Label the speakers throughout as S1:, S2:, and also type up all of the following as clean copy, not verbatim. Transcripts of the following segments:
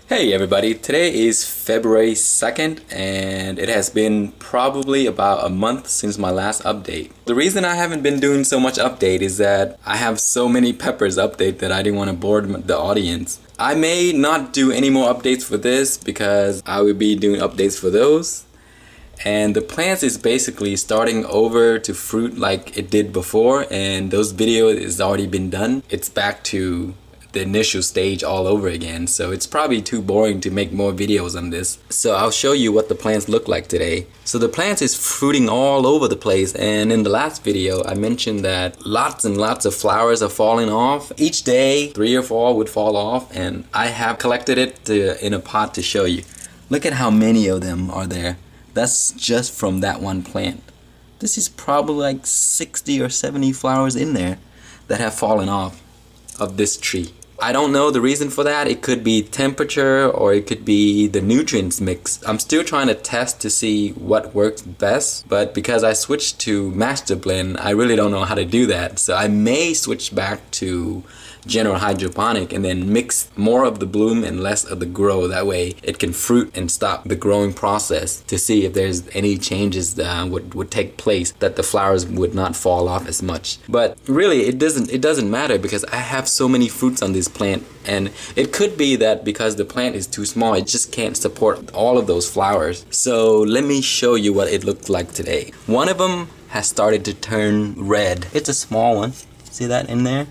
S1: Hey everybody, today is February 2nd and it has been probably about a month since my last update. The reason I haven't been doing so much update is that I have so many peppers update that I didn't want to bore the audience. I may not do any more updates for this because I will be doing updates for those. And the plants is basically starting over to fruit like it did before, and those videos has already been done. It's back to the initial stage all over again, so it's probably too boring to make more videos on this. So I'll show you what the plants look like today. So the plants is fruiting all over the place, and in the last video I mentioned that lots and lots of flowers are falling off. Each day 3 or 4 would fall off, and I have collected it in a pot to show you. Look at how many of them are there. That's just from that one plant. This is probably like 60 or 70 flowers in there that have fallen off of this tree. I don't know the reason for that. It could be temperature or it could be the nutrients mix. I'm still trying to test to see what works best, but because I switched to master blend, I really don't know how to do that. So I may switch back to general hydroponic and then mix more of the bloom and less of the grow. That way it can fruit and stop the growing process to see if there's any changes that would take place, that the flowers would not fall off as much. But really it doesn't matter because I have so many fruits on this plant, and it could be that because the plant is too small it just can't support all of those flowers. So let me show you what it looked like today. One of them has started to turn red. It's a small one. See that in there?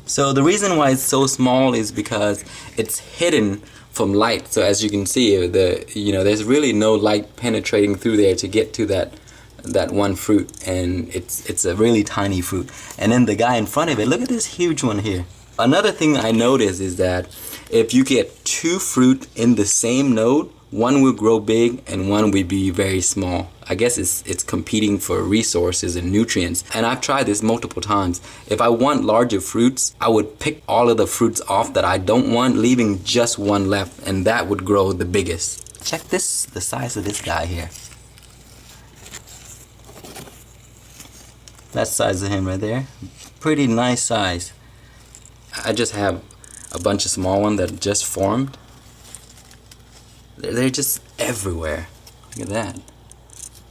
S1: So the reason why it's so small is because it's hidden from light. So as you can see, there's really no light penetrating through there to get to that one fruit, and it's a really tiny fruit. And then the guy in front of it, look at this huge one here. Another thing I noticed is that if you get 2 fruit in the same node, one will grow big and one will be very small. I guess it's competing for resources and nutrients. And I've tried this multiple times. If I want larger fruits, I would pick all of the fruits off that I don't want, leaving just one left, and that would grow the biggest. Check this, the size of this guy here. That size of him right there. Pretty nice size. I just have a bunch of small ones that just formed. They're just everywhere. Look at that.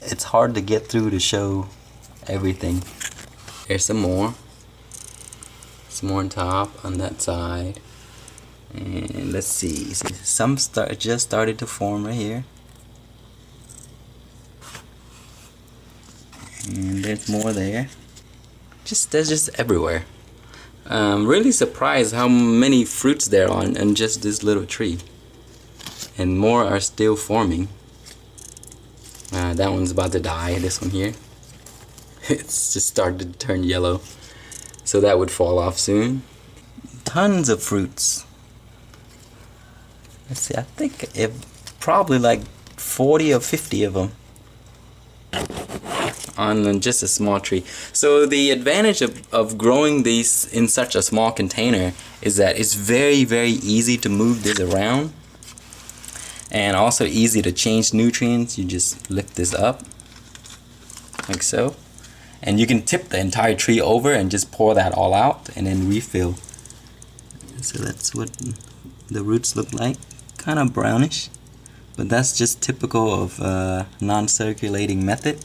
S1: It's hard to get through to show everything. Here's some more. Some more on top, on that side. And let's see. Some just started to form right here. And there's more there. They're just everywhere. I'm really surprised how many fruits there are on just this little tree. And more are still forming. That one's about to die, this one here. It's just started to turn yellow. So that would fall off soon. Tons of fruits. Let's see, I think probably like 40 or 50 of them on just a small tree. So the advantage of growing these in such a small container is that it's very, very easy to move this around. And also easy to change nutrients. You just lift this up like so, and you can tip the entire tree over and just pour that all out and then refill. So that's what the roots look like, kind of brownish, but that's just typical of non-circulating method.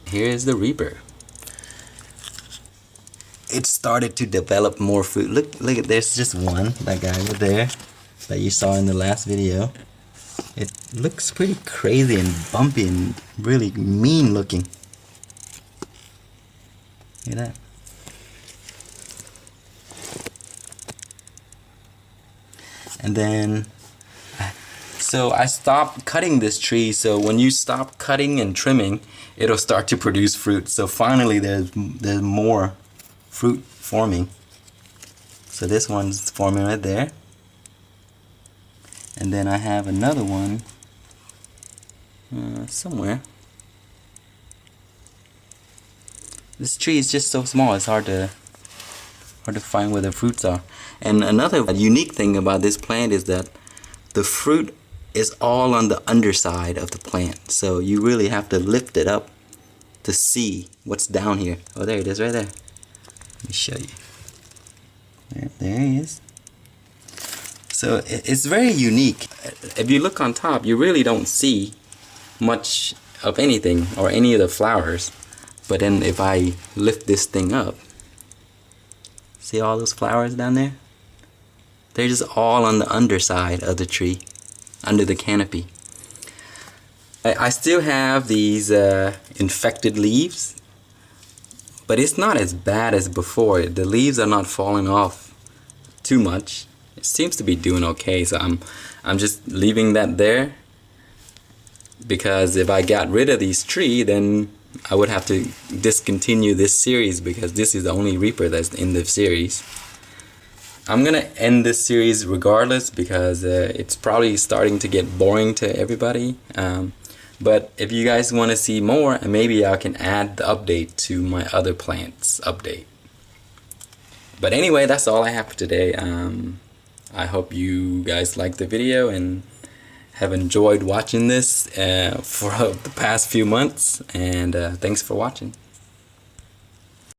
S1: Here's the Reaper. It started to develop more fruit. Look at, there's just one, that guy over there that you saw in the last video. It looks pretty crazy and bumpy and really mean looking. Look at that. And then, so I stopped cutting this tree, so when you stop cutting and trimming, it'll start to produce fruit. So finally there's more fruit forming. So this one's forming right there. And then I have another one somewhere. This tree is just so small, it's hard to find where the fruits are. And another unique thing about this plant is that the fruit is all on the underside of the plant. So you really have to lift it up to see what's down here. Oh, there it is right there. Let me show you. There he is. So it's very unique. If you look on top, you really don't see much of anything or any of the flowers. But then if I lift this thing up, see all those flowers down there? They're just all on the underside of the tree, under the canopy. I still have these infected leaves, but it's not as bad as before. The leaves are not falling off too much. It seems to be doing okay, so I'm just leaving that there, because if I got rid of these trees, then I would have to discontinue this series, because this is the only Reaper that's in the series. I'm gonna end this series regardless, because it's probably starting to get boring to everybody. But if you guys want to see more, maybe I can add the update to my other plants update. But anyway, that's all I have for today. I hope you guys liked the video and have enjoyed watching this for the past few months. And thanks for watching.